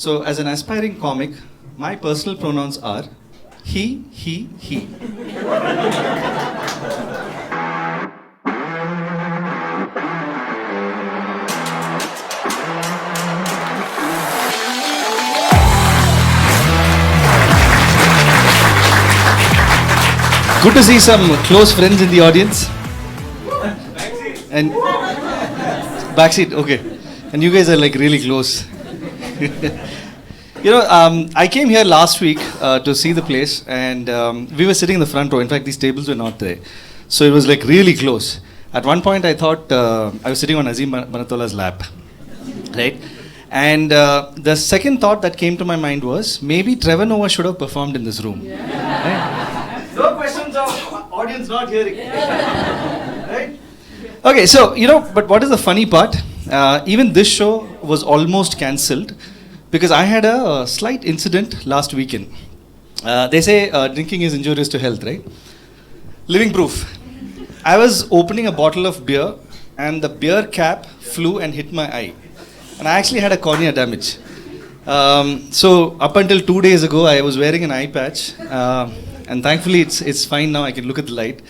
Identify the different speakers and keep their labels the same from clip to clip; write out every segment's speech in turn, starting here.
Speaker 1: So, as an aspiring comic, my personal pronouns are he. Good to see some close friends in the audience. And backseat, okay. And you guys are like really close. I came here last week to see the place, and we were sitting in the front row. In fact, these tables were not there. So it was like really close. At one point, I thought I was sitting on Azim Banatola's lap, right? And the second thought that came to my mind was, maybe Trevor Noah should have performed in this room. Right? No questions of audience not hearing. Right? Okay, so, but what is the funny part? Even this show was almost cancelled because I had a slight incident last weekend. They say drinking is injurious to health, right? Living proof. I was opening a bottle of beer and the beer cap flew and hit my eye. And I actually had a cornea damage. So up until 2 days ago, I was wearing an eye patch. And thankfully, it's fine now. I can look at the light.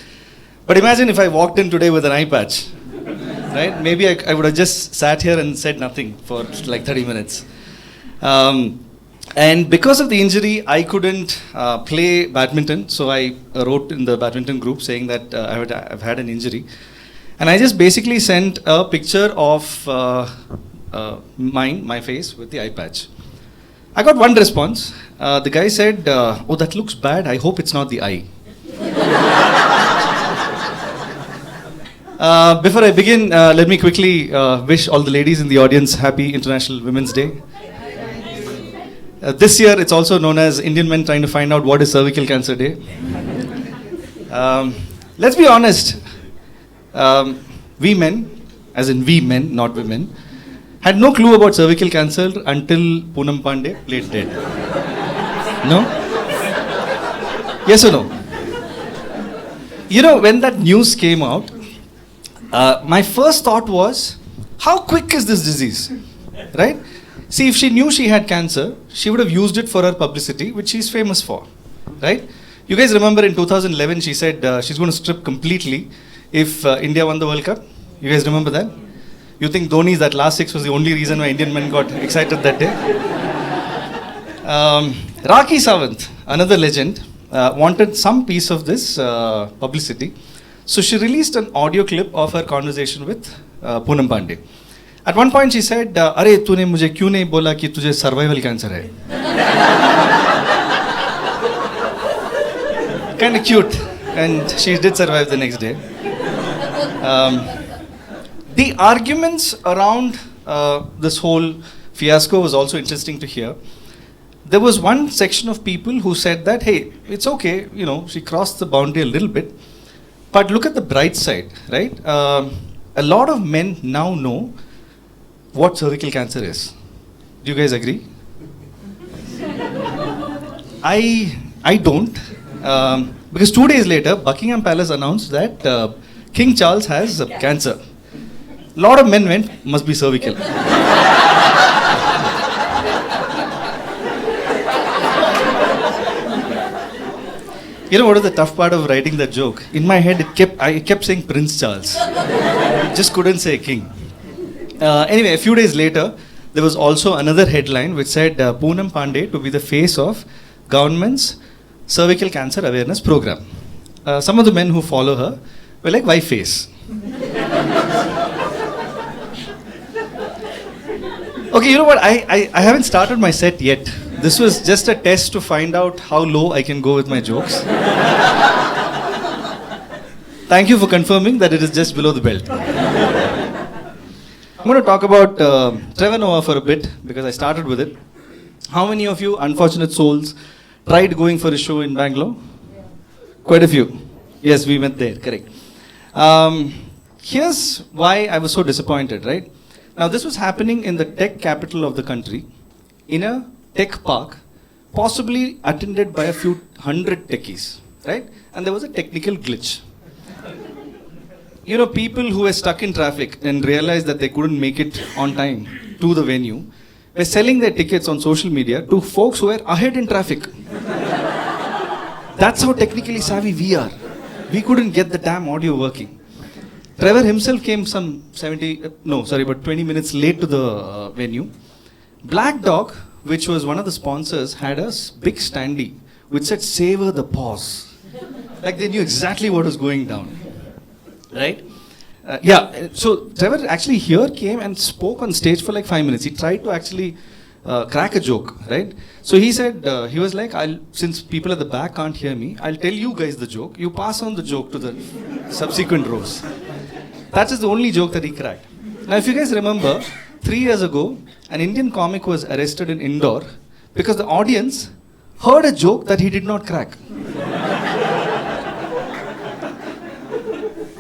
Speaker 1: But imagine if I walked in today with an eye patch. Right? Maybe I would have just sat here and said nothing for like 30 minutes. And because of the injury, I couldn't play badminton. So I wrote in the badminton group saying that I've had an injury. And I just basically sent a picture of my face with the eye patch. I got one response. The guy said, oh, that looks bad. I hope it's not the eye. Before I begin, let me quickly wish all the ladies in the audience happy International Women's Day. This year, it's also known as Indian men trying to find out what is Cervical Cancer Day. Let's be honest. We men, as in we men, not women, had no clue about cervical cancer until Poonam Pandey played dead. No? Yes or no? When that news came out, my first thought was, how quick is this disease? Right? See, if she knew she had cancer, she would have used it for her publicity, which she's famous for. Right? You guys remember in 2011, she said she's going to strip completely if India won the World Cup? You guys remember that? You think Dhoni's that last six was the only reason why Indian men got excited that day? Rakhi Sawant, another legend, wanted some piece of this publicity. So she released an audio clip of her conversation with Poonam Pandey. At one point she said, "Arey, तूने मुझे क्यों नहीं बोला कि तुझे cervical cancer है?" Kind of cute, and she did survive the next day. The arguments around this whole fiasco was also interesting to hear. There was one section of people who said that, hey, it's okay, she crossed the boundary a little bit. But look at the bright side, right? A lot of men now know what cervical cancer is. Do you guys agree? I don't. Because 2 days later, Buckingham Palace announced that King Charles has cancer. A lot of men went, must be cervical. You know what was the tough part of writing that joke? In my head, I kept saying Prince Charles. Just couldn't say king. Anyway, a few days later, there was also another headline which said Poonam Pandey to be the face of government's cervical cancer awareness program. Some of the men who follow her were like, why face? Okay, you know what? I haven't started my set yet. This was just a test to find out how low I can go with my jokes. Thank you for confirming that it is just below the belt. I'm going to talk about Trevor Noah for a bit because I started with it. How many of you, unfortunate souls, tried going for a show in Bangalore? Yeah. Quite a few. Yes, we went there, correct. Here's why I was so disappointed, right? Now, this was happening in the tech capital of the country, in a tech park, possibly attended by a few hundred techies, right? And there was a technical glitch. People who were stuck in traffic and realized that they couldn't make it on time to the venue were selling their tickets on social media to folks who were ahead in traffic. That's how technically savvy we are. We couldn't get the damn audio working. Trevor himself came some 20 minutes late to the venue. Black Dog, which was one of the sponsors, had a big standee which said, "Savor the pause." Like they knew exactly what was going down. Right? So Trevor actually here came and spoke on stage for like 5 minutes. He tried to actually crack a joke, right? So he said, he was like, since people at the back can't hear me, I'll tell you guys the joke. You pass on the joke to the subsequent rows. That is the only joke that he cracked. Now, if you guys remember, 3 years ago, an Indian comic was arrested in Indore because the audience heard a joke that he did not crack.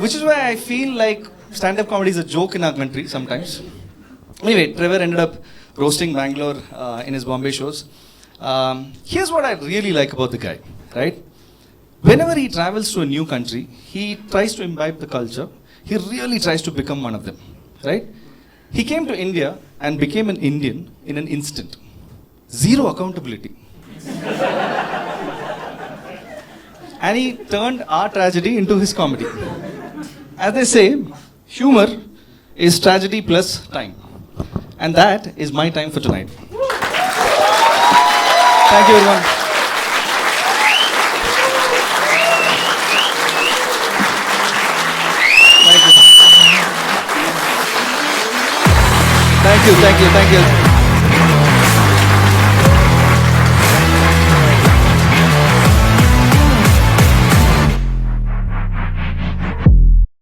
Speaker 1: Which is why I feel like stand-up comedy is a joke in our country sometimes. Anyway, Trevor ended up roasting Bangalore in his Bombay shows. Here's what I really like about the guy, right? Whenever he travels to a new country, he tries to imbibe the culture. He really tries to become one of them, right? He came to India and became an Indian in an instant. Zero accountability. And he turned our tragedy into his comedy. As they say, humor is tragedy plus time. And that is my time for tonight. Thank you, everyone. Thank you. Thank you.